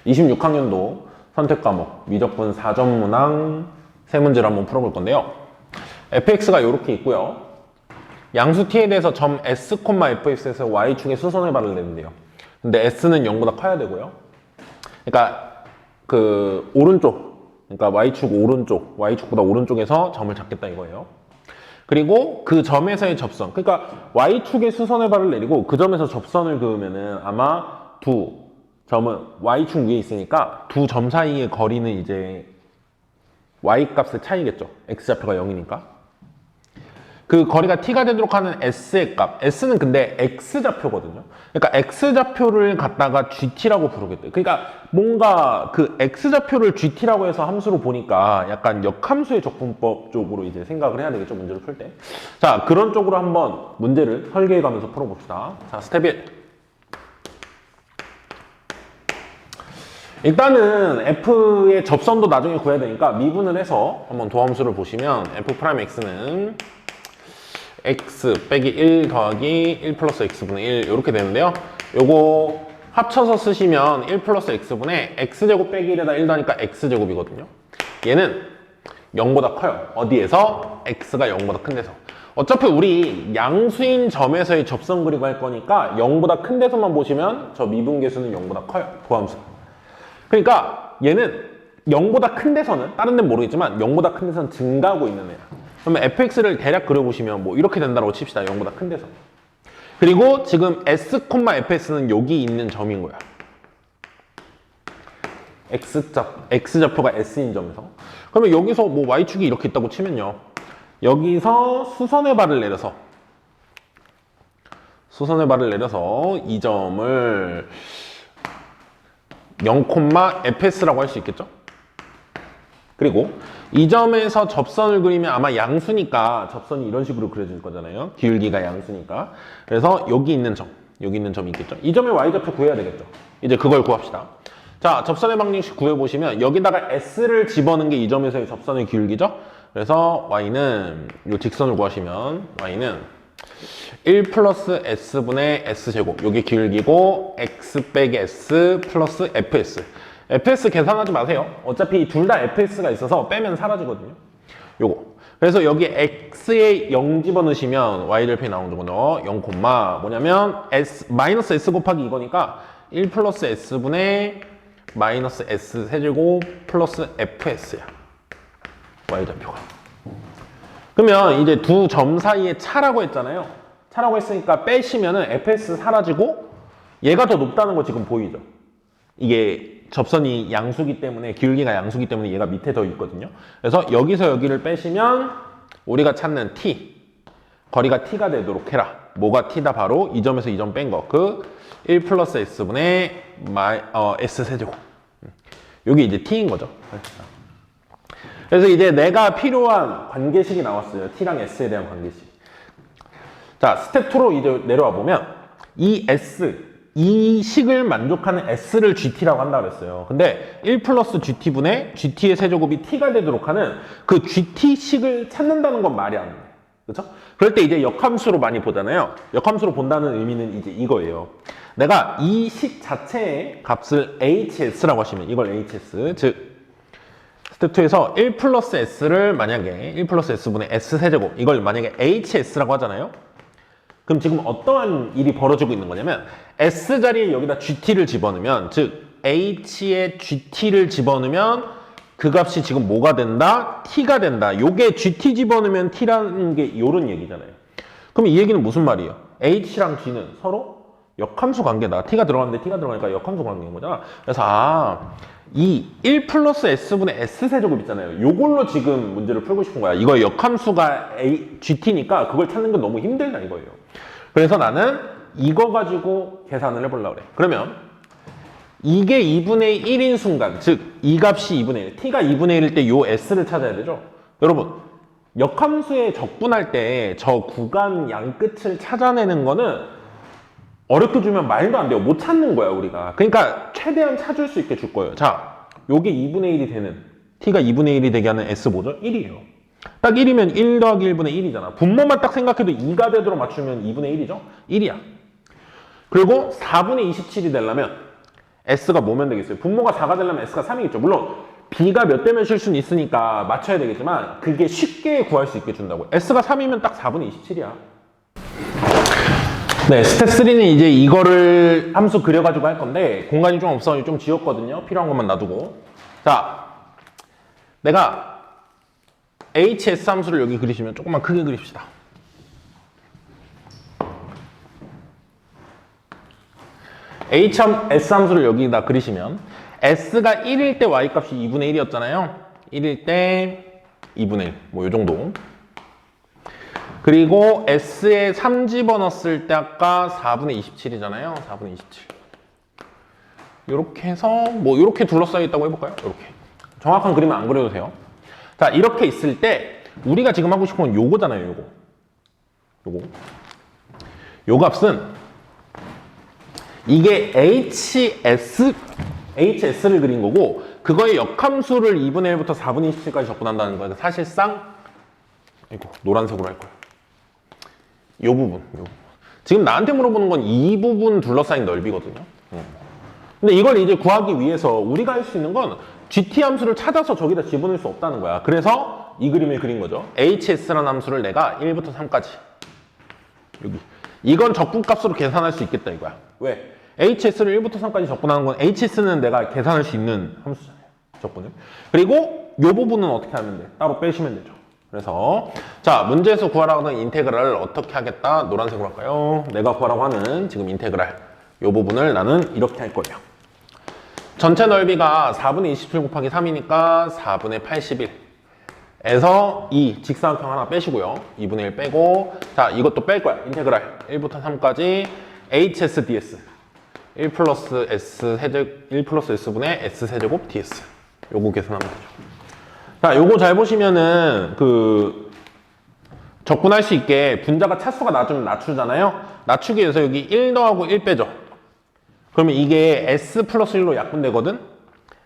26학년도 선택과목 미적분 4점 문항 세 문제를 한번 풀어볼 건데요. fx가 이렇게 있고요. 양수 t에 대해서 점 s, fx에서 y축의 수선회발을 내는데요. 근데 s는 0보다 커야 되고요. 그러니까 그 오른쪽, 그러니까 y축 오른쪽, y축보다 오른쪽에서 점을 잡겠다 이거예요. 그리고 그 점에서의 접선, 그러니까 y축의 수선회발을 내리고 그 점에서 접선을 그으면은 아마 두 점은 y축 위에 있으니까 두 점 사이의 거리는 이제 y값의 차이겠죠. x좌표가 0이니까. 그 거리가 t가 되도록 하는 s의 값, s는 근데 x좌표거든요. 그러니까 x좌표를 갖다가 gt라고 부르겠대요. 그러니까 뭔가 그 x좌표를 gt라고 해서 함수로 보니까 약간 역함수의 적분법 쪽으로 이제 생각을 해야 되겠죠, 문제를 풀 때. 자, 그런 쪽으로 한번 문제를 설계해 가면서 풀어봅시다. 자, 스텝 1. 일단은 f의 접선도 나중에 구해야 되니까 미분을 해서 한번 도함수를 보시면 f'x는 x 빼기 1 더하기 1 플러스 x분의 1 이렇게 되는데요. 요거 합쳐서 쓰시면 1 플러스 x분의 x제곱 빼기 1에다 1 더하니까 x제곱이거든요. 얘는 0보다 커요. 어디에서? x가 0보다 큰 데서. 어차피 우리 양수인 점에서의 접선 그리고 할 거니까 0보다 큰 데서만 보시면 저 미분계수는 0보다 커요. 도함수. 그러니까 얘는 0보다 큰 데서는, 다른 데는 모르겠지만 0보다 큰 데서는 증가하고 있는 애야. 그러면 fx를 대략 그려보시면 뭐 이렇게 된다고 칩시다. 0보다 큰 데서. 그리고 지금 s, fs는 여기 있는 점인 거야. x좌표가 s인 점에서. 그러면 여기서 뭐 y축이 이렇게 있다고 치면요. 여기서 수선의 발을 내려서 이 점을 0,fs라고 할 수 있겠죠? 그리고 이 점에서 접선을 그리면 아마 양수니까 접선이 이런 식으로 그려질 거잖아요. 기울기가 양수니까. 그래서 여기 있는 점이 있겠죠. 이 점의 y좌표 구해야 되겠죠. 이제 그걸 구합시다. 자, 접선의 방정식 구해보시면 여기다가 s를 집어넣은 게 이 점에서의 접선의 기울기죠. 그래서 y는 이 직선을 구하시면 y는 1 플러스 s분의 s제곱, 요게 기울기고 x 빼기 s 플러스 fs. fs 계산하지 마세요. 어차피 둘 다 fs가 있어서 빼면 사라지거든요. 요거. 그래서 여기 x에 0 집어넣으시면 y절편이 나오는 거죠. 0, 뭐냐면 마이너스 s 곱하기 이거니까 1 플러스 s분의 마이너스 s 세제곱 플러스 fs야. y좌표가. 그러면 이제 두 점 사이의 차라고 했잖아요. 차라고 했으니까 빼시면은 fs 사라지고 얘가 더 높다는 거 지금 보이죠? 이게 접선이 양수기 때문에, 기울기가 양수기 때문에 얘가 밑에 더 있거든요. 그래서 여기서 여기를 빼시면 우리가 찾는 t, 거리가 t가 되도록 해라. 뭐가 t다? 바로 이 점에서 이 점 뺀 거. 그 1 플러스 s분의 s 세제곱. 여기 이제 t인 거죠. 그래서 이제 내가 필요한 관계식이 나왔어요. t랑 s에 대한 관계식. 자, 스텝 2로 이제 내려와 보면 이 식을 만족하는 s를 gt라고 한다 그랬어요. 근데 1 플러스 gt분의 gt의 세제곱이 t가 되도록 하는 그 gt식을 찾는다는 건 말이 안 돼. 그렇죠? 그럴 때 이제 역함수로 많이 보잖아요. 역함수로 본다는 의미는 이제 이거예요. 내가 이 식 자체의 값을 hs라고 하시면 이걸 hs, 즉 스텝 2에서 1 플러스 s를 만약에 1 플러스 s분의 s 세제곱, 이걸 만약에 hs라고 하잖아요. 그럼 지금 어떠한 일이 벌어지고 있는 거냐면 s 자리에 여기다 gt를 집어넣으면, 즉 h에 gt를 집어넣으면 그 값이 지금 뭐가 된다? t가 된다. 요게 gt 집어넣으면 t라는 게 요런 얘기잖아요. 그럼 이 얘기는 무슨 말이에요? h랑 g는 서로 역함수 관계다. t가 들어갔는데 t가 들어가니까 역함수 관계인 거잖아. 그래서 이 1 플러스 s분의 s세제곱 있잖아요. 요걸로 지금 문제를 풀고 싶은 거야. 이거 역함수가 gt니까 그걸 찾는 건 너무 힘들다 이거예요. 그래서 나는 이거 가지고 계산을 해보려고 그래. 그러면 이게 2분의 1인 순간, 즉 이 값이 2분의 1, t가 2분의 1일 때 요 s를 찾아야 되죠. 여러분, 역함수에 적분할 때 저 구간 양 끝을 찾아내는 거는 어렵게 주면 말도 안 돼요. 못 찾는 거야, 우리가. 그러니까 최대한 찾을 수 있게 줄 거예요. 자, 요게 2분의 1이 되는, t가 2분의 1이 되게 하는 s 뭐죠? 1이에요. 딱 1이면 1 더하기 1분의 1이잖아. 분모만 딱 생각해도 2가 되도록 맞추면 2분의 1이죠? 1이야. 그리고 4분의 27이 되려면 S가 뭐면 되겠어요? 분모가 4가 되려면 S가 3이겠죠. 물론 B가 몇 대 몇일 수는 있으니까 맞춰야 되겠지만 그게 쉽게 구할 수 있게 준다고. S가 3이면 딱 4분의 27이야. 네, 스텝 3는 이제 이거를 함수 그려가지고 할 건데 공간이 좀 없어서 좀 지웠거든요. 필요한 것만 놔두고. 자, 내가 HS 함수를 여기 그리시면 조금만 크게 그립시다. HS 함수를 여기다 그리시면 S가 1일 때 Y값이 2분의 1이었잖아요. 1일 때 2분의 1, 뭐 요 정도. 그리고 S에 3 집어넣었을 때 아까 4분의 27이잖아요. 4분의 27. 요렇게 해서 뭐 요렇게 둘러싸여 있다고 해볼까요? 요렇게. 정확한 그림은 안 그려도 돼요. 자, 이렇게 있을 때 우리가 지금 하고 싶은 건 요거잖아요. 요거. 요 값은 이게 HS를 그린 거고 그거의 역함수를 2분의 1부터 4분의 27까지 접근한다는 거예요. 사실상 이거 노란색으로 할 거예요. 요 부분. 지금 나한테 물어보는 건 이 부분 둘러싸인 넓이거든요. 근데 이걸 이제 구하기 위해서 우리가 할 수 있는 건 GT 함수를 찾아서 저기다 집어넣을 수 없다는 거야. 그래서 이 그림을 그린 거죠. HS라는 함수를 내가 1부터 3까지 여기 이건 적분값으로 계산할 수 있겠다 이거야. 왜? HS를 1부터 3까지 적분하는 건 HS는 내가 계산할 수 있는 함수잖아요. 적분을. 그리고 이 부분은 어떻게 하면 돼? 따로 빼시면 되죠. 그래서 자, 문제에서 구하라고 하는 인테그랄을 어떻게 하겠다? 노란색으로 할까요? 내가 구하라고 하는 지금 인테그랄 이 부분을 나는 이렇게 할 거예요. 전체 넓이가 4분의 27 곱하기 3이니까 4분의 81에서 이 직사각형 하나 빼시고요. 2분의 1 빼고 자, 이것도 뺄 거야. 인테그랄 1부터 3까지 HS ds 1 플러스 S분의 S세제곱 ds 요거 계산하면 되죠. 자, 요거 잘 보시면은 그 적분할 수 있게 분자가 차수가 낮으면 낮추잖아요. 낮추기 위해서 여기 1 더하고 1 빼죠. 그러면 이게 S 플러스 1로 약분되거든.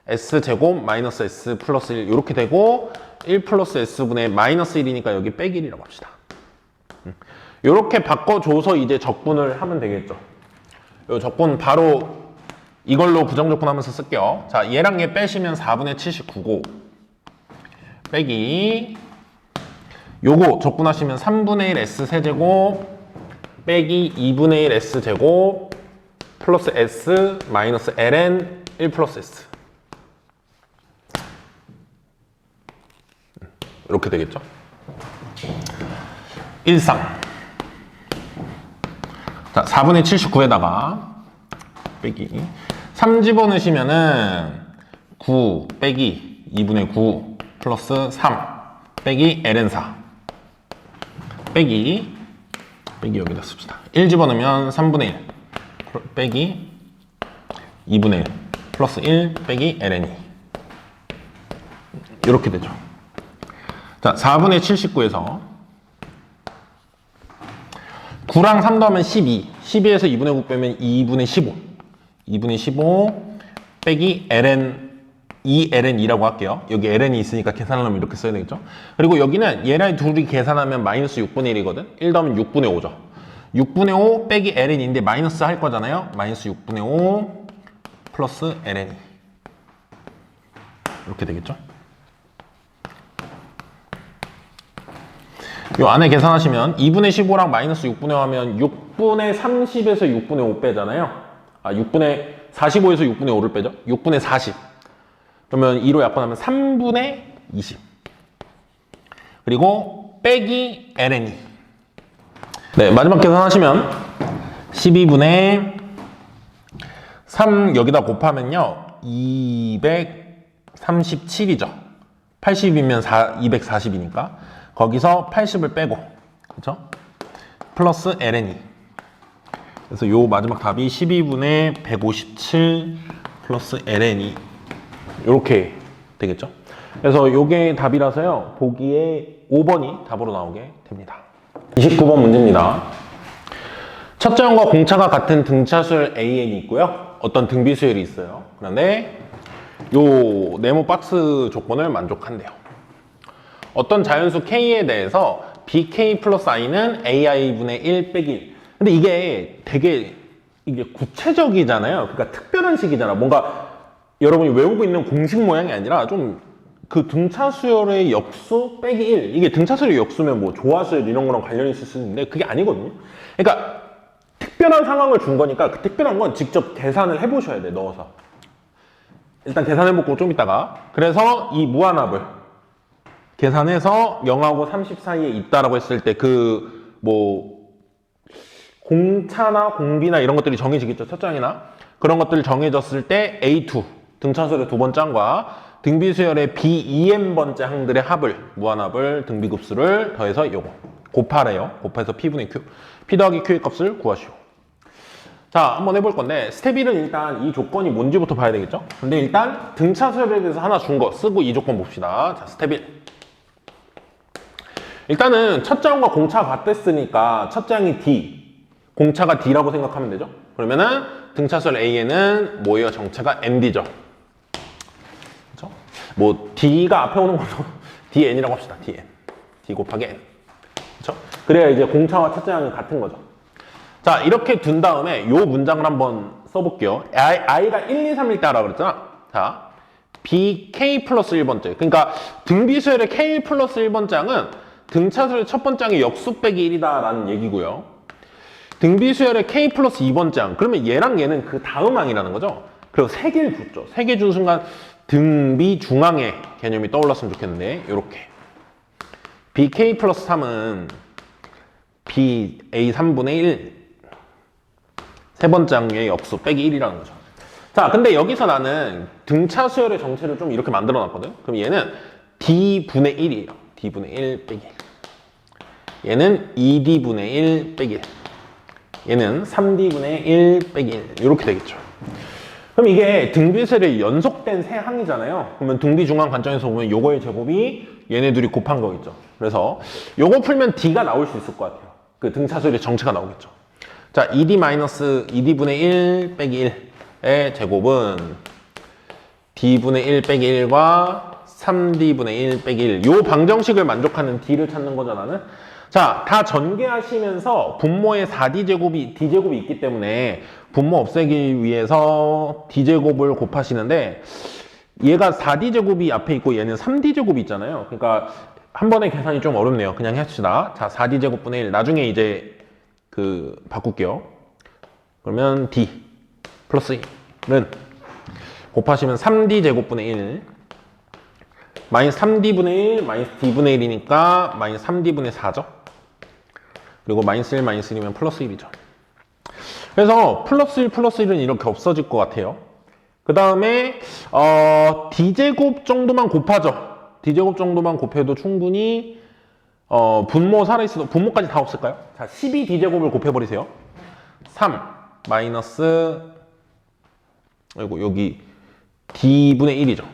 S제곱 마이너스 S 플러스 1 이렇게 되고 1 플러스 S분의 마이너스 1이니까 여기 빼기 1이라고 합시다. 이렇게 바꿔줘서 이제 적분을 하면 되겠죠. 요 적분 바로 이걸로 부정적분하면서 쓸게요. 자, 얘랑 얘 빼시면 4분의 79고 빼기 요거 적분하시면 3분의 1 S세제곱 빼기 2분의 1 S제곱 플러스 S 마이너스 ln 1 플러스 S 이렇게 되겠죠. 1상 자, 4분의 79에다가 빼기 3 집어넣으시면은 9 빼기 2분의 9 플러스 3 빼기 ln4 빼기 여기다 씁시다. 1 집어넣으면 3분의 1 빼기 2분의 1 플러스 1 빼기 ln2 이렇게 되죠. 자, 4분의 79에서 9랑 3 더하면 12 12에서 2분의 9 빼면 2분의 15 2분의 15 빼기 ln 2ln2라고 할게요. 여기 ln이 있으니까 계산하려면 이렇게 써야 되겠죠. 그리고 여기는 얘랑 둘이 계산하면 마이너스 6분의 1이거든. 1 더하면 6분의 5죠. 6분의 5 빼기 ln인데 마이너스 할 거잖아요. 마이너스 6분의 5 플러스 ln2 이렇게 되겠죠. 요 안에 계산하시면 2분의 15랑 마이너스 6분의 5 하면 6분의 30에서 6분의 5 빼잖아요. 6분의 45에서 6분의 5를 빼죠. 6분의 40 그러면 2로 약분하면 3분의 20 그리고 빼기 ln2 네, 마지막 계산하시면 12분의 3 여기다 곱하면요 237이죠 80이면 240이니까 거기서 80을 빼고 그렇죠? 플러스 ln2 그래서 요 마지막 답이 12분의 157 플러스 ln2 이렇게 되겠죠? 그래서 요게 답이라서요 보기에 5번이 답으로 나오게 됩니다. 29번 문제입니다. 첫째 항과 공차가 같은 등차수열 AN이 있고요. 어떤 등비수열이 있어요. 그런데 요 네모 박스 조건을 만족한대요. 어떤 자연수 K에 대해서 BK 플러스 I는 AI분의 1 빼기 1. 근데 이게 되게 이게 구체적이잖아요. 그러니까 특별한 식이잖아. 뭔가 여러분이 외우고 있는 공식 모양이 아니라 좀 그 등차수열의 역수 빼기 1. 이게 등차수열의 역수면 뭐 조화수열 이런 거랑 관련이 있을 수 있는데 그게 아니거든요. 그러니까 특별한 상황을 준 거니까 그 특별한 건 직접 계산을 해보셔야 돼, 넣어서. 일단 계산해보고 좀 이따가. 그래서 이 무한합을 계산해서 0하고 30 사이에 있다라고 했을 때 그 뭐 공차나 공비나 이런 것들이 정해지겠죠. 첫 장이나. 그런 것들이 정해졌을 때 A2, 등차수열의 두 번째 항과 등비수열의 B2n번째 항들의 합을, 무한합을, 등비급수를 더해서 요거 곱하래요. 곱해서 P분의 Q, P 더하기 Q의 값을 구하시오. 자, 한번 해볼 건데 스텝 1은 일단 이 조건이 뭔지부터 봐야 되겠죠? 근데 일단 등차수열에 대해서 하나 준 거 쓰고 이 조건 봅시다. 자, 스텝 1. 일단은 첫 장과 공차가 같았으니까 첫 장이 D, 공차가 D라고 생각하면 되죠? 그러면은 등차수열 A에는 뭐예요? 정체가 ND죠. 그렇죠? 뭐 D가 앞에 오는 것도 DN이라고 합시다. DN. D 곱하기 N. 그렇죠? 그래야 이제 공차와 첫 장이 같은 거죠. 자, 이렇게 둔 다음에 요 문장을 한번 써볼게요. I가 1, 2, 3일 때 하라 그랬잖아. 자, BK 플러스 1번째. 그러니까 등비수열의 K 플러스 1번째 항은 등차수열의 첫 번째 항의 역수 빼기 1이다 라는 얘기고요. 등비수열의 K 플러스 2번째 항. 그러면 얘랑 얘는 그 다음 항이라는 거죠. 그리고 세 개를 줬죠. 세 개 준 순간 등비 중항의 개념이 떠올랐으면 좋겠는데 요렇게 BK 플러스 3은 BA 3분의 1 세 번째 항의 역수 빼기 1이라는 거죠. 자, 근데 여기서 나는 등차수열의 정체를 좀 이렇게 만들어 놨거든. 그럼 얘는 D분의 1이에요. D분의 1 빼기 1. 얘는 2D분의 1 빼기 1. 얘는 3D분의 1 빼기 1. 이렇게 되겠죠. 그럼 이게 등비수열의 연속된 세 항이잖아요. 그러면 등비중항 관점에서 보면 요거의 제곱이 얘네 둘이 곱한 거겠죠. 그래서 요거 풀면 D가 나올 수 있을 것 같아요. 그 등차수열의 정체가 나오겠죠. 자, 2D-2D분의 1 빼기 1의 제곱은 D분의 1 빼기 1과 3D분의 1 빼기 1. 요 방정식을 만족하는 D를 찾는 거죠, 나는. 자, 다 전개하시면서 분모에 4D제곱이, D제곱이 있기 때문에 분모 없애기 위해서 D제곱을 곱하시는데 얘가 4D제곱이 앞에 있고 얘는 3D제곱이 있잖아요. 그러니까 한 번에 계산이 좀 어렵네요. 그냥 해봅시다. 자, 4D제곱분의 1. 나중에 이제 바꿀게요. 그러면 D 플러스 1은 곱하시면 3D 제곱분의 1 마이너스 3D분의 1 마이너스 D분의 1이니까 마이너스 3D분의 4죠. 그리고 마이너스 1 마이너스 1이면 플러스 1이죠. 그래서 플러스 1 플러스 1은 이렇게 없어질 것 같아요. 그 다음에 D제곱 정도만 곱하죠. D제곱 정도만 곱해도 충분히 분모 살아있어도 분모까지 다 없을까요? 자, 12D제곱을 곱해버리세요. 3 마이너스 아이고 여기 D분의 1이죠.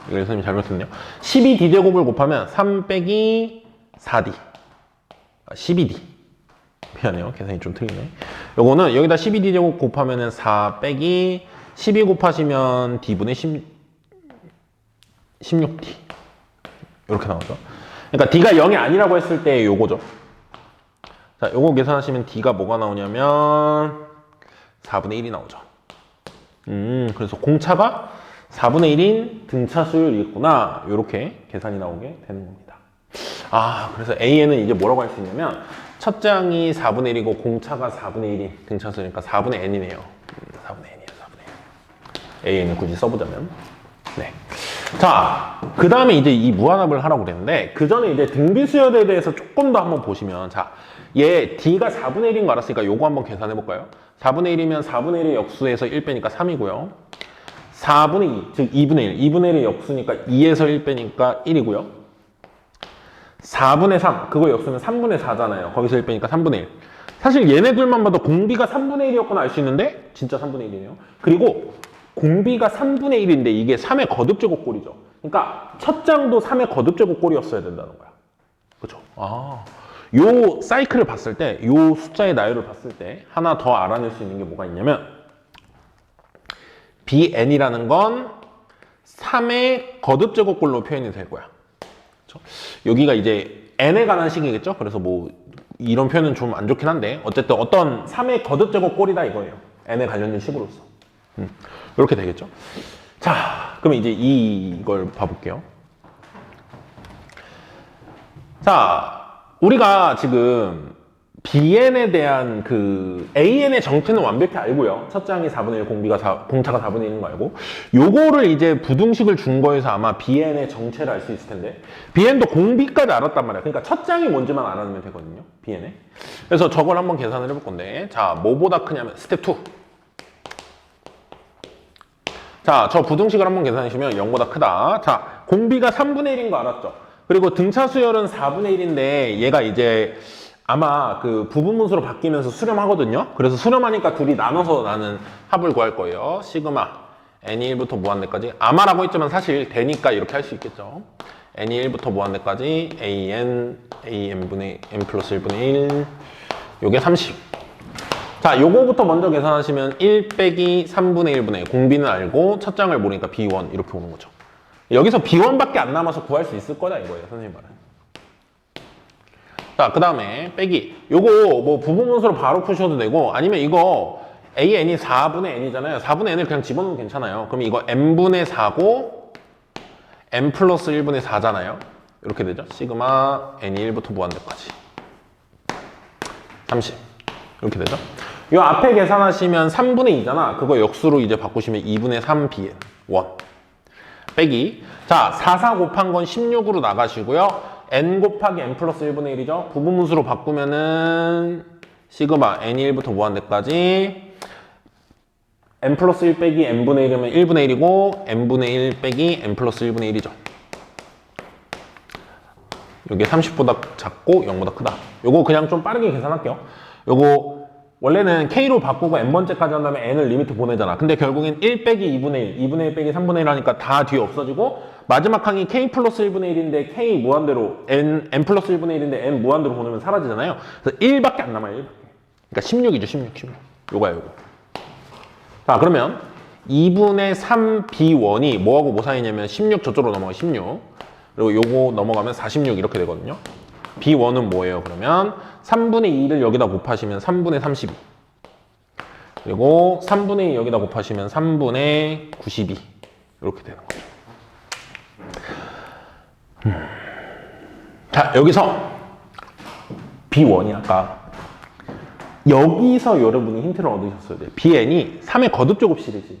이거 선생님 잘못했네요. 12D제곱을 곱하면 3 빼기 4D 12D 미안해요. 계산이 좀 틀리네. 요거는 여기다 12D제곱 곱하면 4 빼기 12 곱하시면 D분의 16D 이렇게 나오죠. 그러니까 D가 0이 아니라고 했을 때 요거죠. 자, 요거 계산하시면 D가 뭐가 나오냐면 4분의 1이 나오죠. 그래서 공차가 4분의 1인 등차수열이겠구나. 요렇게 계산이 나오게 되는 겁니다. 아, 그래서 A에는 이제 뭐라고 할 수 있냐면 첫 장이 4분의 1이고 공차가 4분의 1인 등차수니까 4분의 n이네요. 4분의 n이에요. 4분의 n. A에는 굳이 써보자면. 네. 자, 그 다음에 이제 이 무한합을 하라고 그랬는데 그 전에 이제 등비수열에 대해서 조금 더 한번 보시면 자, 얘 D가 4분의 1인 거 알았으니까 요거 한번 계산해 볼까요? 4분의 1이면 4분의 1의 역수에서 1 빼니까 3이고요. 4분의 2, 즉 2분의 1, 2분의 1의 역수니까 2에서 1 빼니까 1이고요. 4분의 3, 그거 역수는 3분의 4잖아요. 거기서 1 빼니까 3분의 1. 사실 얘네 둘만 봐도 공비가 3분의 1이었구나 알 수 있는데 진짜 3분의 1이네요. 그리고 공비가 3분의 1인데 이게 3의 거듭제곱꼴이죠. 그러니까 첫 장도 3의 거듭제곱꼴이었어야 된다는 거야. 그렇죠? 아, 요 사이클을 봤을 때, 요 숫자의 나열을 봤을 때 하나 더 알아낼 수 있는 게 뭐가 있냐면 BN이라는 건 3의 거듭제곱꼴로 표현이 될 거야. 그렇죠? 여기가 이제 n에 관한 식이겠죠? 그래서 뭐 이런 표현은 좀 안 좋긴 한데 어쨌든 어떤 3의 거듭제곱 꼴이다 이거예요. n에 관련된 식으로서. 이렇게 되겠죠. 자, 그럼 이제 이걸 봐볼게요. 자, 우리가 지금 bn에 대한 그 an의 정체는 완벽히 알고요. 첫 장이 4분의 1, 공차가 4분의 1인 거 알고, 요거를 이제 부등식을 준 거에서 아마 bn의 정체를 알 수 있을 텐데, bn도 공비까지 알았단 말이야. 그러니까 첫 장이 뭔지만 알아내면 되거든요, bn에. 그래서 저걸 한번 계산을 해볼 건데, 자, 뭐보다 크냐면 스텝 2. 자, 저 부등식을 한번 계산하시면 0보다 크다. 자, 공비가 3분의 1인 거 알았죠? 그리고 등차 수열은 4분의 1인데 얘가 이제 아마 그 부분분수로 바뀌면서 수렴하거든요. 그래서 수렴하니까 둘이 나눠서 나는 합을 구할 거예요. 시그마 n이 1부터 무한대까지, 아마라고 했지만 사실 되니까 이렇게 할 수 있겠죠. n이 1부터 무한대까지 an분의 n 플러스 1분의 1, 요게 30. 자, 요거부터 먼저 계산하시면 1 빼기 3분의 1분의 1, 공비는 알고 첫 장을 모르니까 b1 이렇게 오는 거죠. 여기서 b1밖에 안 남아서 구할 수 있을 거다 이거예요, 선생님 말은. 자, 그 다음에 빼기. 요거 뭐 부분분수로 바로 푸셔도 되고, 아니면 이거 an이 4분의 n이잖아요. 4분의 n을 그냥 집어넣으면 괜찮아요. 그럼 이거 n분의 4고 n 플러스 1분의 4잖아요. 이렇게 되죠. 시그마 n이 1부터 무한대까지 30. 이렇게 되죠. 요 앞에 계산하시면 3분의 2잖아. 그거 역수로 이제 바꾸시면 2분의 3bn 1 빼기. 자, 4, 4 곱한 건 16으로 나가시고요. n 곱하기 n 플러스 1분의 1이죠. 부분분수로 바꾸면은 시그마 n이 1부터 무한대까지 n 플러스 1 빼기 n분의 1이면 1분의 1이고 n분의 1 빼기 n 플러스 1분의 1이죠. 이게 30보다 작고 0보다 크다. 요거 그냥 좀 빠르게 계산할게요. 요거 원래는 K로 바꾸고 N번째까지 한 다음에 N을 리미트 보내잖아. 근데 결국엔 1 빼기 2분의 1, 2분의 1 빼기 3분의 1 하니까 다 뒤에 없어지고, 마지막 항이 K 플러스 1분의 1인데 K 무한대로, N 플러스 1분의 1인데 N 무한대로 보내면 사라지잖아요. 그래서 1밖에 안 남아요, 1밖에. 그러니까 16이죠, 16. 요거야, 요거. 자, 그러면 2분의 3B1이 뭐하고 뭐 사이냐면 16 저쪽으로 넘어가 16. 그리고 요거 넘어가면 46 이렇게 되거든요. B1은 뭐예요? 그러면 3분의 2를 여기다 곱하시면 3분의 32. 그리고 3분의 2 여기다 곱하시면 3분의 92. 이렇게 되는 거죠. 자, 여기서 B1이 아까 여기서 여러분이 힌트를 얻으셨어야 돼요. BN이 3의 거듭제곱 시리즈.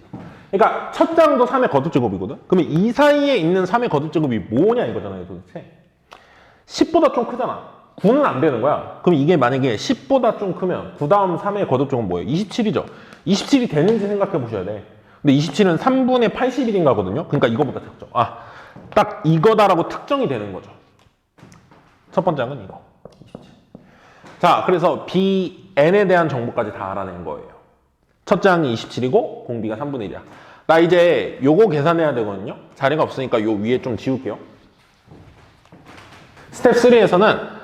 그러니까 첫 장도 3의 거듭제곱이거든? 그러면 이 사이에 있는 3의 거듭제곱이 뭐냐 이거잖아요, 도대체. 10보다 좀 크잖아. 9는 안 되는 거야. 그럼 이게 만약에 10보다 좀 크면 9 다음 3의 거듭제곱은 뭐예요? 27이죠. 27이 되는지 생각해 보셔야 돼. 근데 27은 3분의 81인가 거든요. 그러니까 이거보다 작죠. 아, 딱 이거다라고 특정이 되는 거죠. 첫 번째 항은 이거. 27. 자, 그래서 BN에 대한 정보까지 다 알아낸 거예요. 첫 장이 27이고 공비가 3분의 1이야. 나 이제 요거 계산해야 되거든요. 자리가 없으니까 요 위에 좀 지울게요. 스텝 3에서는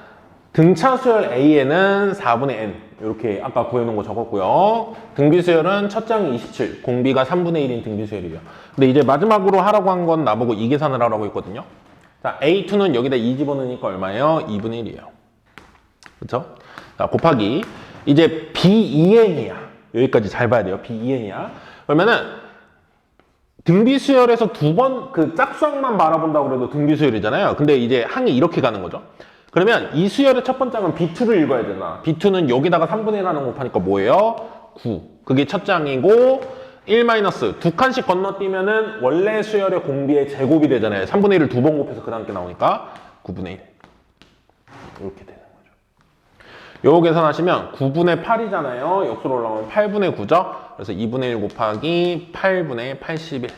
등차 수열 A에는 4분의 N 이렇게 아까 구해놓은 거 적었고요. 등비 수열은 첫 장이 27, 공비가 3분의 1인 등비 수열이에요. 근데 이제 마지막으로 하라고 한 건 나보고 이 계산을 하라고 했거든요. 자, A2는 여기다 2 집어넣으니까 얼마예요? 2분의 1이에요. 그쵸? 자, 곱하기 이제 B2N이야. 여기까지 잘 봐야 돼요. B2N이야. 그러면은 등비 수열에서 두 번 그 짝수항만 바라본다고 그래도 등비 수열이잖아요. 근데 이제 항이 이렇게 가는 거죠. 그러면 이 수열의 첫 번째 항은 B2를 읽어야 되나? B2는 여기다가 3분의 1 하는 곱하니까 뭐예요? 9. 그게 첫 장이고 1 마이너스 두 칸씩 건너뛰면은 원래 수열의 공비의 제곱이 되잖아요. 3분의 1을 두 번 곱해서 그 다음께 나오니까 9분의 1. 이렇게 되는 거죠. 요거 계산하시면 9분의 8이잖아요. 역수로 올라오면 8분의 9죠. 그래서 2분의 1 곱하기 8분의 81.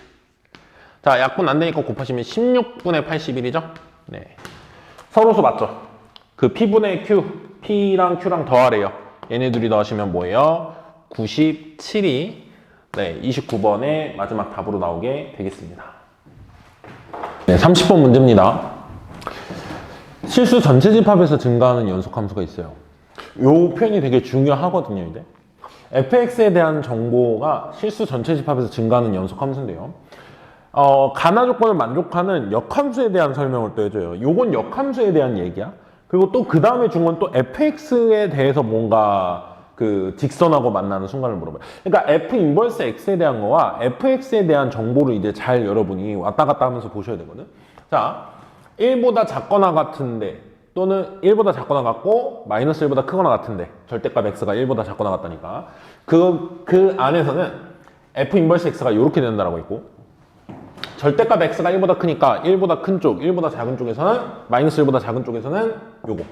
자, 약분 안 되니까 곱하시면 16분의 81이죠. 네. 서로수 맞죠? 그 P분의 Q, P랑 Q랑 더하래요. 얘네 둘이 더하시면 뭐예요? 97이 네, 29번의 마지막 답으로 나오게 되겠습니다. 네, 30번 문제입니다. 실수 전체 집합에서 증가하는 연속함수가 있어요. 요 표현이 되게 중요하거든요, 이제. fx에 대한 정보가 실수 전체 집합에서 증가하는 연속함수인데요. 가나 조건을 만족하는 역함수에 대한 설명을 또 해줘요. 요건 역함수에 대한 얘기야. 그리고 또 그 다음에 준 건 또 fx에 대해서 뭔가 그 직선하고 만나는 순간을 물어봐요. 그러니까 f 인버스 x에 대한 거와 fx에 대한 정보를 이제 잘 여러분이 왔다 갔다 하면서 보셔야 되거든. 자, 1보다 작거나 같은데 또는 1보다 작거나 같고 마이너스 1보다 크거나 같은데 절대값 x가 1보다 작거나 같다니까 그 안에서는 f 인버스 x가 이렇게 된다라고 있고 절대값 x가 1보다 크니까 1보다 큰 쪽, 1보다 작은 쪽에서는 마이너스 1보다 작은 쪽에서는 요거.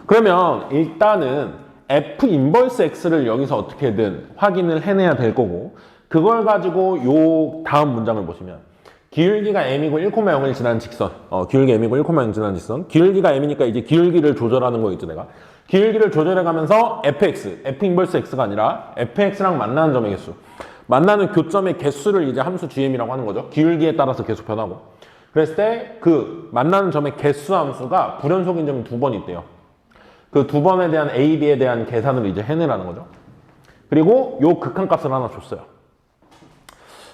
그러면 일단은 f 인버스 x를 여기서 어떻게든 확인을 해내야 될 거고 그걸 가지고 요 다음 문장을 보시면 기울기가 m이고 1,0을 지나는 직선 기울기 m이고 1,0 지나는 직선 기울기가 m이니까 이제 기울기를 조절하는 거겠죠 내가 기울기를 조절해가면서 fx, f 인버스 x가 아니라 fx랑 만나는 점의 개수 만나는 교점의 개수를 이제 함수 gm이라고 하는 거죠. 기울기에 따라서 계속 변하고. 그랬을 때 그 만나는 점의 개수 함수가 불연속인 점이 2번 있대요. 그 2번에 대한 a, b에 대한 계산을 이제 해내라는 거죠. 그리고 요 극한값을 하나 줬어요.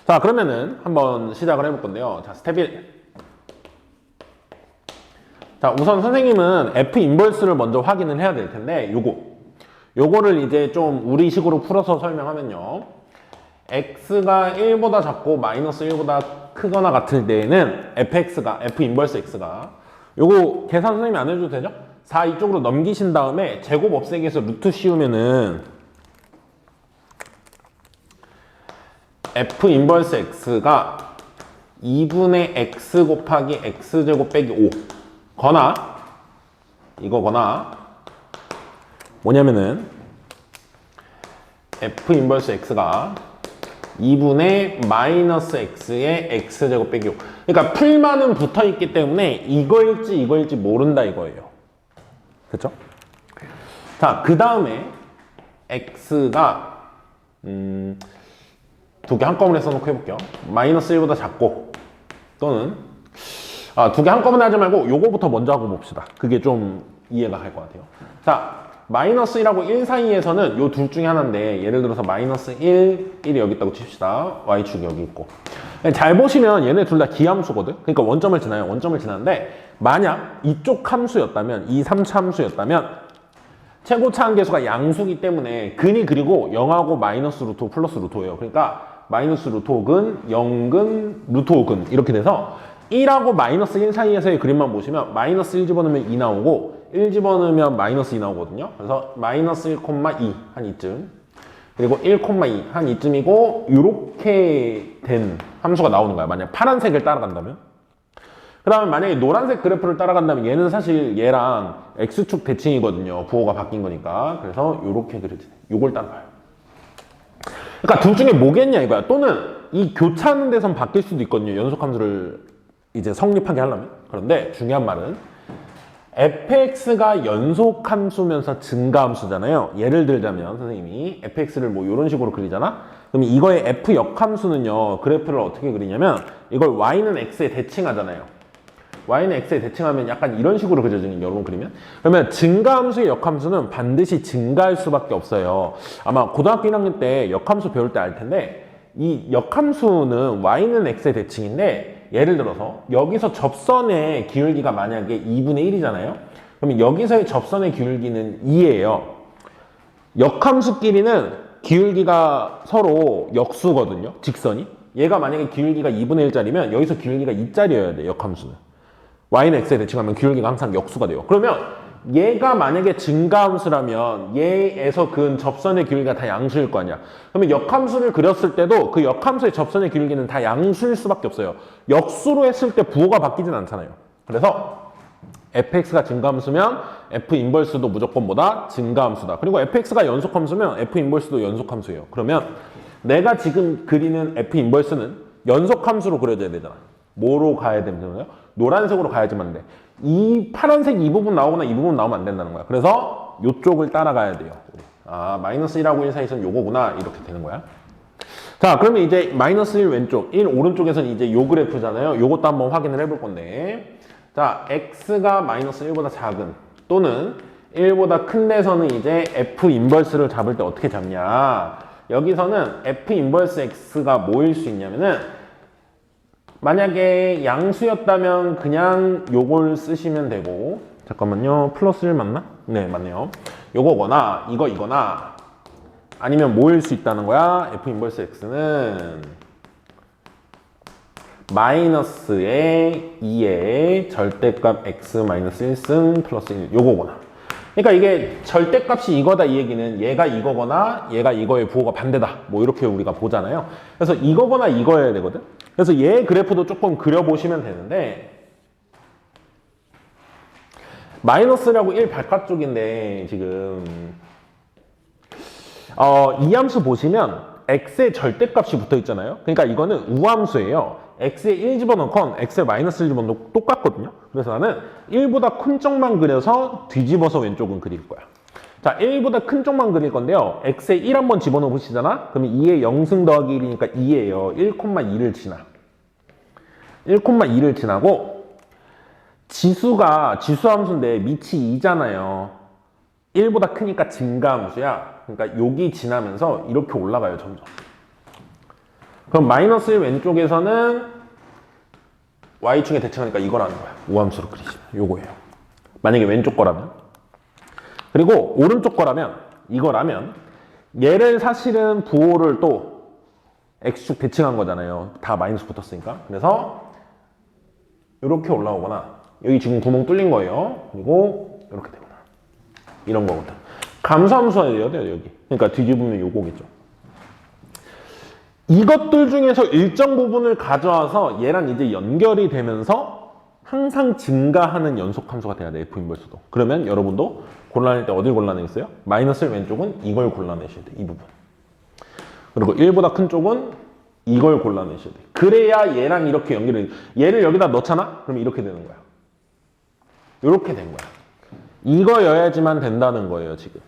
자, 그러면은 한번 시작을 해볼 건데요. 자, 스텝 1. 자, 우선 선생님은 f 인버스를 먼저 확인을 해야 될 텐데 요거를 이제 좀 우리식으로 풀어서 설명하면요. x가 1보다 작고 마이너스 1보다 크거나 같을 때에는 f 인버스 x가 요거 계산 선생님이 안 해줘도 되죠? 4 이쪽으로 넘기신 다음에 제곱 없애기에서 루트 씌우면은 f 인버스 x가 2분의 x 곱하기 x제곱 빼기 5 이거거나 뭐냐면은 f 인버스 x가 2분의 마이너스 x의 x제곱 빼기 5. 그러니까 풀만은 붙어있기 때문에 이거일지 모른다 이거예요. 그쵸? 자, 그 다음에 x가 두 개 한꺼번에 써놓고 해볼게요. 마이너스 1보다 작고 또는 두 개 한꺼번에 하지 말고 요거부터 먼저 하고 봅시다. 그게 좀 이해가 갈 것 같아요. 자, 마이너스 1하고 1 사이에서는 요 둘 중에 하나인데 예를 들어서 마이너스 1이 여기 있다고 칩시다. y축이 여기 있고 잘 보시면 얘네 둘 다 기함수거든. 그러니까 원점을 지나요. 원점을 지나는데 만약 이쪽 함수였다면 이 3차 함수였다면 최고차 한계수가 양수기 때문에 근이 그리고 0하고 마이너스 루트 5 플러스 루트 5예요. 그러니까 마이너스 루트 5근 0근 루트 5근 이렇게 돼서 1하고 마이너스 1 사이에서의 그림만 보시면 마이너스 1 집어넣으면 2 나오고 1 집어넣으면 마이너스 2 나오거든요. 그래서 마이너스 1,2 한 이쯤 그리고 1,2 한 이쯤이고 이렇게 된 함수가 나오는 거야. 만약 파란색을 따라간다면 그 다음에 만약에 노란색 그래프를 따라간다면 얘는 사실 얘랑 x축 대칭이거든요. 부호가 바뀐 거니까. 그래서 이렇게 그려지네. 요걸 따라가요. 그러니까 둘 중에 뭐겠냐 이거야. 또는 이 교차하는 데선 바뀔 수도 있거든요. 연속함수를 이제 성립하게 하려면. 그런데 중요한 말은 fx가 연속함수면서 증가함수잖아요. 예를 들자면 선생님이 fx를 뭐 이런 식으로 그리잖아. 그럼 이거의 f 역함수는요. 그래프를 어떻게 그리냐면 이걸 y는 x에 대칭하잖아요. y는 x에 대칭하면 약간 이런 식으로 그려지는 여러분 그리면 그러면 증가함수의 역함수는 반드시 증가할 수밖에 없어요. 아마 고등학교 1학년 때 역함수 배울 때 알 텐데 이 역함수는 y는 x의 대칭인데 예를 들어서 여기서 접선의 기울기가 만약에 2분의 1이잖아요. 그러면 여기서의 접선의 기울기는 2예요. 역함수끼리는 기울기가 서로 역수거든요. 직선이. 얘가 만약에 기울기가 2분의 1짜리면 여기서 기울기가 2짜리여야 돼. 역함수는. y는 x에 대칭하면 기울기가 항상 역수가 돼요. 그러면 얘가 만약에 증가함수라면 얘에서 근 접선의 기울기가 다 양수일 거 아니야. 그러면 역함수를 그렸을 때도 그 역함수의 접선의 기울기는 다 양수일 수밖에 없어요. 역수로 했을 때 부호가 바뀌진 않잖아요. 그래서 fx가 증가함수면 f 인버스도 무조건 뭐다? 증가함수다. 그리고 fx가 연속함수면 f 인버스도 연속함수예요. 그러면 내가 지금 그리는 f 인버스는 연속함수로 그려져야 되잖아. 뭐로 가야 되냐면 노란색으로 가야지만 돼. 이 파란색 이 부분 나오거나 이 부분 나오면 안 된다는 거야. 그래서 이쪽을 따라가야 돼요. 마이너스 1하고 1 사이에서는 요거구나 이렇게 되는 거야. 자, 그러면 이제 마이너스 1 왼쪽, 1 오른쪽에서는 이제 요 그래프잖아요. 요것도 한번 확인을 해볼 건데 자, x가 마이너스 1보다 작은 또는 1보다 큰 데서는 이제 f 인버스를 잡을 때 어떻게 잡냐. 여기서는 f 인버스 x가 뭐일 수 있냐면은 만약에 양수였다면 그냥 요걸 쓰시면 되고 잠깐만요. 플러스 1 맞나? 네, 맞네요. 요거거나 이거나 아니면 뭐일 수 있다는 거야? F 인버스 X는 마이너스의 2의 절대값 X 마이너스 1승 플러스 1 요거거나. 그러니까 이게 절대값이 이거다 이 얘기는 얘가 이거거나 얘가 이거의 부호가 반대다 뭐 이렇게 우리가 보잖아요. 그래서 이거거나 이거여야 되거든. 그래서 얘 그래프도 조금 그려보시면 되는데 마이너스라고 1 바깥쪽인데 지금 이 함수 보시면 x의 절대값이 붙어 있잖아요. 그러니까 이거는 우함수예요. x에 1 집어넣건 x에 마이너스 1 집어넣고 똑같거든요. 그래서 나는 1보다 큰 쪽만 그려서 뒤집어서 왼쪽은 그릴 거야. 자, 1보다 큰 쪽만 그릴 건데요. x에 1 한번 집어넣어 보시잖아. 그러면 2의 0승 더하기 1이니까 2예요. 1,2를 지나. 1,2를 지나고 지수가 지수함수인데 밑이 2잖아요. 1보다 크니까 증가함수야. 그러니까 여기 지나면서 이렇게 올라가요, 점점. 그럼 마이너스 1 왼쪽에서는 y축에 대칭하니까 이거라는 거야. 우함수로 그리시면 요거예요. 만약에 왼쪽 거라면. 그리고 오른쪽 거라면 이거라면 얘를 사실은 부호를 또 x축 대칭한 거잖아요. 다 마이너스 붙었으니까. 그래서 이렇게 올라오거나 여기 지금 구멍 뚫린 거예요. 그리고 이렇게 되거나 이런 거거든. 감소함수여야 돼요, 여기. 그러니까 뒤집으면 요거겠죠. 이것들 중에서 일정 부분을 가져와서 얘랑 이제 연결이 되면서 항상 증가하는 연속함수가 돼야 돼, F 인버스도. 그러면 여러분도 골라낼 때 어딜 골라내겠어요? 마이너스 1 왼쪽은 이걸 골라내셔야 돼, 이 부분. 그리고 1보다 큰 쪽은 이걸 골라내셔야 돼. 그래야 얘랑 이렇게 연결이 돼. 얘를 여기다 넣잖아? 그럼 이렇게 되는 거야. 이렇게 된 거야. 이거여야지만 된다는 거예요, 지금.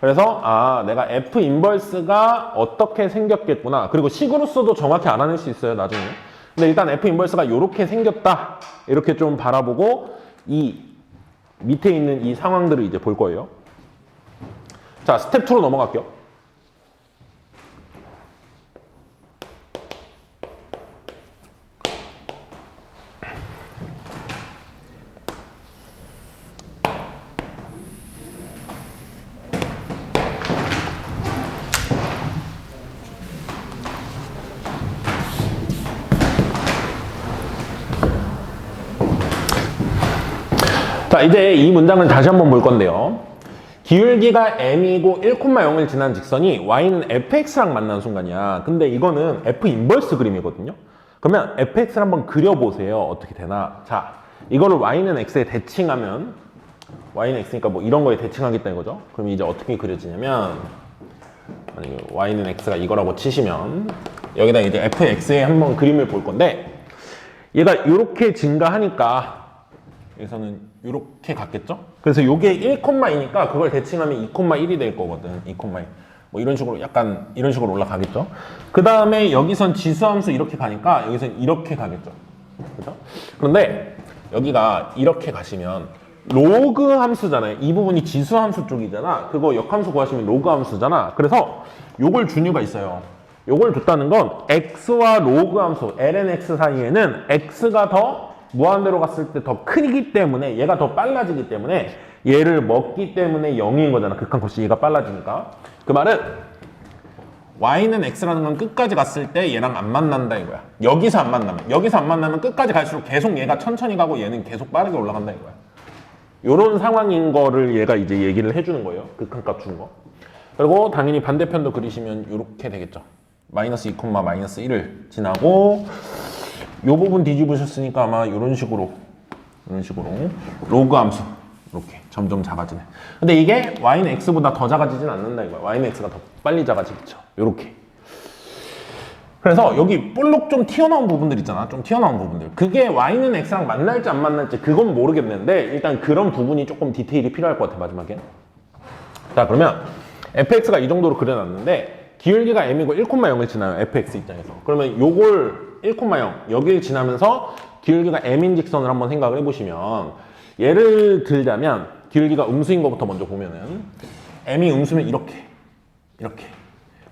그래서 내가 F 인버스가 어떻게 생겼겠구나. 그리고 식으로서도 정확히 알아낼 수 있어요, 나중에. 근데 일단 F 인버스가 이렇게 생겼다. 이렇게 좀 바라보고 이 밑에 있는 이 상황들을 이제 볼 거예요. 자, 스텝 2로 넘어갈게요. 자, 이제 이 문장을 다시 한번 볼 건데요. 기울기가 m이고 1,0을 지난 직선이 y는 fx랑 만난 순간이야. 근데 이거는 f 인버스 그림이거든요. 그러면 fx를 한번 그려보세요. 어떻게 되나. 자, 이거를 y는 x에 대칭하면 y는 x니까 뭐 이런 거에 대칭하겠다 이거죠. 그럼 이제 어떻게 그려지냐면 아니, y는 x가 이거라고 치시면 여기다 이제 fx에 한번 그림을 볼 건데 얘가 이렇게 증가하니까 여기서는 이렇게 갔겠죠? 그래서 이게 1,2니까 그걸 대칭하면 2,1이 될 거거든. 2,1. 뭐 이런 식으로 약간 이런 식으로 올라가겠죠? 그 다음에 여기선 지수함수 이렇게 가니까 여기선 이렇게 가겠죠? 그죠? 그런데 여기가 이렇게 가시면 로그 함수잖아요. 이 부분이 지수함수 쪽이잖아. 그거 역함수 구하시면 로그 함수잖아. 그래서 요걸 준 이유가 있어요. 요걸 줬다는 건 x와 로그 함수 lnx 사이에는 x가 더 무한대로 갔을 때 더 크기 때문에 얘가 더 빨라지기 때문에 얘를 먹기 때문에 0인 거잖아. 극한코시 얘가 빨라지니까. 그 말은 y는 x라는 건 끝까지 갔을 때 얘랑 안 만난다 이거야. 여기서 안 만나면 끝까지 갈수록 계속 얘가 천천히 가고 얘는 계속 빠르게 올라간다 이거야. 요런 상황인 거를 얘가 이제 얘기를 해주는 거예요. 극한값 준 거. 그리고 당연히 반대편도 그리시면 이렇게 되겠죠. 마이너스 2, 마이너스 1을 지나고 요 부분 뒤집으셨으니까 아마 이런 식으로 로그 함수 이렇게 점점 작아지네. 근데 이게 y는 x보다 더 작아지진 않는다 이거야. y는 x가 더 빨리 작아지겠죠. 요렇게. 그래서 여기 볼록 좀 튀어나온 부분들 있잖아. 좀 튀어나온 부분들. 그게 y는 x랑 만날지 안 만날지 그건 모르겠는데 일단 그런 부분이 조금 디테일이 필요할 것 같아 마지막에. 자, 그러면 fx가 이 정도로 그려놨는데 기울기가 m이고 1,0을 지나요. fx 입장에서. 그러면 요걸 1,0 여길 지나면서 기울기가 m인 직선을 한번 생각을 해보시면 예를 들자면 기울기가 음수인 것부터 먼저 보면은 m이 음수면 이렇게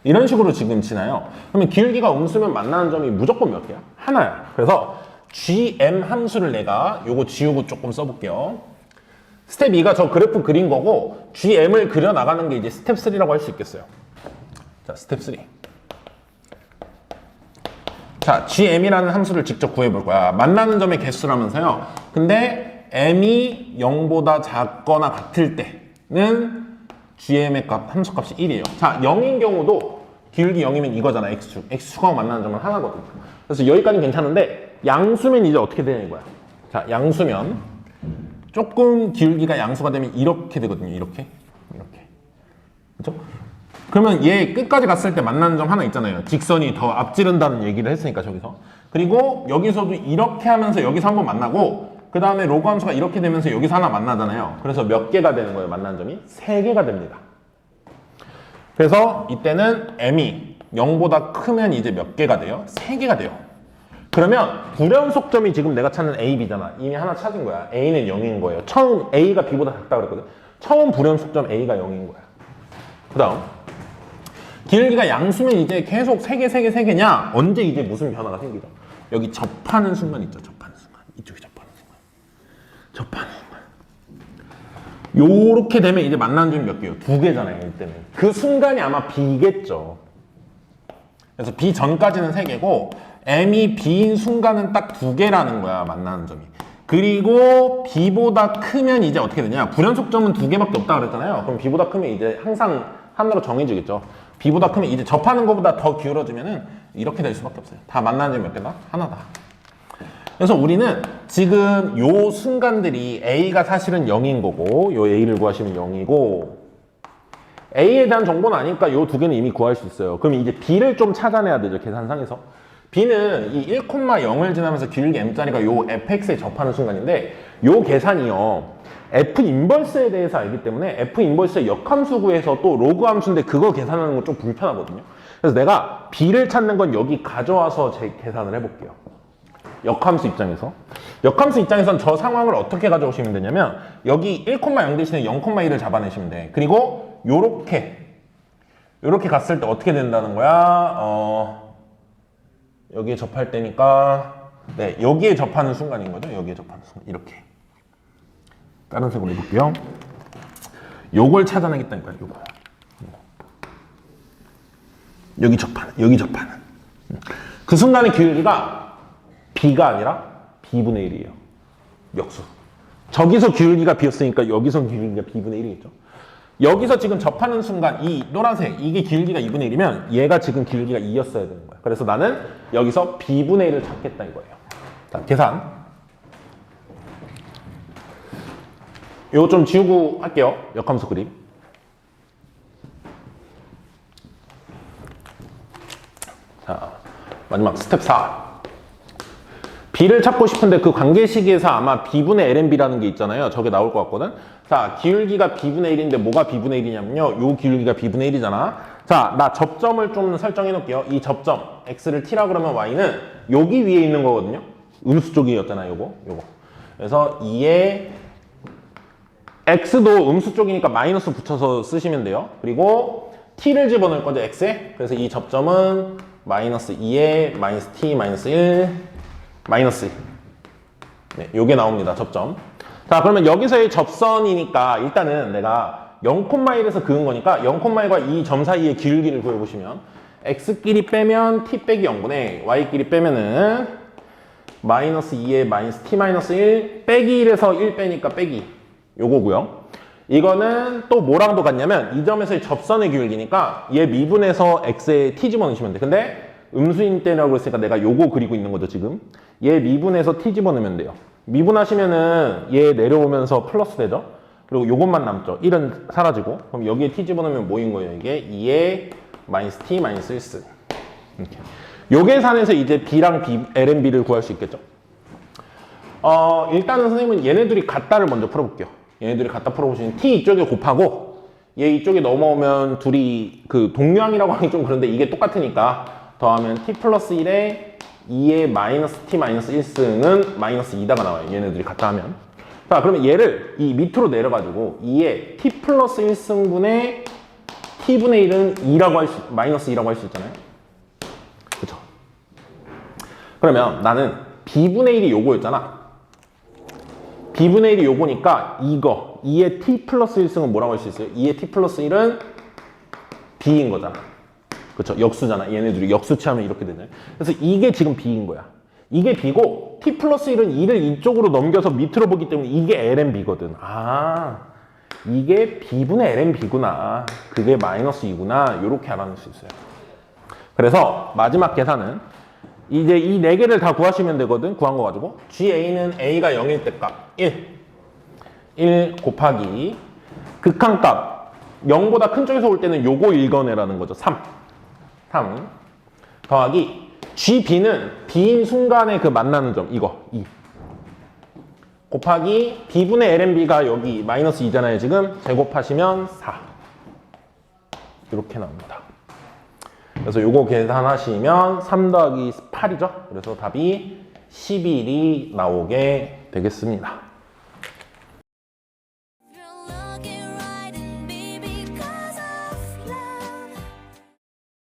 이런 식으로 지금 지나요. 그러면 기울기가 음수면 만나는 점이 무조건 몇 개야? 하나야. 그래서 gm 함수를 내가 요거 지우고 조금 써볼게요. 스텝 2가 저 그래프 그린 거고 GM을 그려 나가는 게 이제 스텝 3라고 할 수 있겠어요. 자, 스텝 3. 자, GM이라는 함수를 직접 구해볼 거야. 만나는 점의 개수라면서요. 근데 M이 0보다 작거나 같을 때는 GM의 값, 함수값이 1이에요. 자, 0인 경우도 기울기 0이면 이거잖아, X축. X축하고 만나는 점은 하나거든요. 그래서 여기까지는 괜찮은데 양수면 이제 어떻게 되냐 이거야. 자, 양수면 조금 기울기가 양수가 되면 이렇게 되거든요. 이렇게. 그죠? 그러면 얘 끝까지 갔을 때 만나는 점 하나 있잖아요. 직선이 더 앞지른다는 얘기를 했으니까 저기서. 그리고 여기서도 이렇게 하면서 여기서 한번 만나고 그 다음에 로그 함수가 이렇게 되면서 여기서 하나 만나잖아요. 그래서 몇 개가 되는 거예요? 만나는 점이 3개가 됩니다. 그래서 이때는 M이 0보다 크면 이제 몇 개가 돼요? 3개가 돼요. 그러면 불연속점이 지금 내가 찾는 A, B잖아. 이미 하나 찾은 거야. A는 0인 거예요. 처음 A가 B보다 작다 그랬거든. 처음 불연속점 A가 0인 거야. 그 다음 기울기가 양수면 이제 계속 3개 언제 이제 무슨 변화가 생기죠? 여기 접하는 순간 있죠. 접하는 순간. 이쪽에 접하는 순간. 요렇게 되면 이제 만나는 점이 몇 개예요? 2개잖아요. 이때는. 그 순간이 아마 B겠죠. 그래서 B 전까지는 3개고 M이 B인 순간은 딱 2개라는 거야. 만나는 점이. 그리고 B보다 크면 이제 어떻게 되냐? 불연속점은 2개밖에 없다 그랬잖아요. 그럼 B보다 크면 이제 항상 하나로 정해지겠죠. B보다 크면 이제 접하는 것보다 더 기울어지면은 이렇게 될 수밖에 없어요. 다 만나는 점이 몇 개다? 하나다. 그래서 우리는 지금 요 순간들이 A가 사실은 0인 거고 요 A를 구하시면 0이고 A에 대한 정보는 아니니까 요 2개는 이미 구할 수 있어요. 그럼 이제 B를 좀 찾아내야 되죠. 계산상에서. B는 이 1,0을 지나면서 기울기 M자리가 요 fx에 접하는 순간인데 요 계산이요. F 인버스에 대해서 알기 때문에 F 인버스의 역함수 구해서 또 로그 함수인데 그거 계산하는 건 좀 불편하거든요. 그래서 내가 B를 찾는 건 여기 가져와서 제 계산을 해볼게요. 역함수 입장에서. 역함수 입장에서는 저 상황을 어떻게 가져오시면 되냐면 여기 1,0 대신에 0,1을 잡아내시면 돼. 그리고 요렇게 갔을 때 어떻게 된다는 거야? 여기에 접할 때니까 네, 여기에 접하는 순간인 거죠. 여기에 접하는 순간. 이렇게. 다른 색으로 해볼게요. 요걸 찾아내겠다니까요. 요거. 여기 접하는. 그 순간의 기울기가 B가 아니라 B분의 1이에요. 역수. 저기서 기울기가 B였으니까 여기서 기울기가 B분의 1이겠죠. 여기서 지금 접하는 순간 이 노란색 이게 기울기가 2분의 1이면 얘가 지금 기울기가 2였어야 되는 거야. 그래서 나는 여기서 B분의 1을 찾겠다 이거예요. 자, 계산. 요거 좀 지우고 할게요. 역함수 그림. 자, 마지막 스텝 4. B를 찾고 싶은데 그 관계식에서 아마 B분의 LNB라는 게 있잖아요. 저게 나올 것 같거든. 자, 기울기가 B분의 1인데 뭐가 B분의 1이냐면요. 요 기울기가 B분의 1이잖아. 자, 나 접점을 좀 설정해 놓을게요. 이 접점, X를 T라 그러면 Y는 여기 위에 있는 거거든요. 음수 쪽이었잖아요. 요거. 그래서 2에 X도 음수 쪽이니까 마이너스 붙여서 쓰시면 돼요. 그리고 T를 집어넣을 거죠, X에. 그래서 이 접점은 마이너스 2에 마이너스 T, 마이너스 1, 마이너스 1. 네, 요게 나옵니다, 접점. 자, 그러면 여기서의 접선이니까 일단은 내가 0,1에서 그은 거니까 0,1과 이 점 사이의 기울기를 구해보시면 X끼리 빼면 T 빼기 0분의 Y끼리 빼면은 마이너스 2에 마이너스 T 마이너스 1 빼기 1에서 1 빼니까 빼기 요거고요. 이거는 또 뭐랑도 같냐면 이 점에서의 접선의 기울기니까 얘 미분해서 X에 T 집어넣으시면 돼. 근데 음수인 때라고 했으니까 내가 요거 그리고 있는 거죠 지금. 얘 미분해서 T 집어넣으면 돼요. 미분하시면은 얘 내려오면서 플러스 되죠. 그리고 요것만 남죠. 1은 사라지고. 그럼 여기에 T 집어넣으면 뭐인 거예요? 이게 2에 마이너스 T 마이너스 1승. 이렇게. 요 계산에서 이제 B랑 LNB를 구할 수 있겠죠. 일단은 선생님은 얘네들이 같다를 먼저 풀어볼게요. 얘네들이 갖다 풀어보시면 T 이쪽에 곱하고 얘 이쪽에 넘어오면 둘이 그 동류항이라고 하기 좀 그런데 이게 똑같으니까 더하면 T 플러스 1에 2에 마이너스 T 마이너스 1승은 마이너스 2다가 나와요. 얘네들이 같다 하면. 자, 그러면 얘를 이 밑으로 내려가지고 2에 T 플러스 1승분의 T분의 1은 2라고 마이너스 2라고 할 수 있잖아요. 그쵸? 그러면 나는 B분의 1이 요거였잖아. b분의 1이 요거니까 이거 2의 t 플러스 1승은 뭐라고 할 수 있어요? 2의 t 플러스 1은 b인 거잖아. 그쵸? 역수잖아. 얘네들이 역수치 하면 이렇게 되잖아요. 그래서 이게 지금 b인 거야. 이게 b고 t 플러스 1은 2를 이쪽으로 넘겨서 밑으로 보기 때문에 이게 ln b거든. 아, 이게 b분의 ln b구나. 그게 마이너스 2구나. 이렇게 알아낼 수 있어요. 그래서 마지막 계산은 이제 이 4개를 다 구하시면 되거든. 구한 거 가지고 GA는 A가 0일 때 값 1 곱하기 극한값 0보다 큰 쪽에서 올 때는 요거 읽어내라는 거죠. 3 더하기 GB는 B인 순간에 그 만나는 점 이거 2 곱하기 B분의 LNB가 여기 마이너스 2잖아요. 지금 제곱하시면 4 이렇게 나옵니다. 그래서 요거 계산하시면 3 더하기 8이죠. 그래서 답이 11이 나오게 되겠습니다.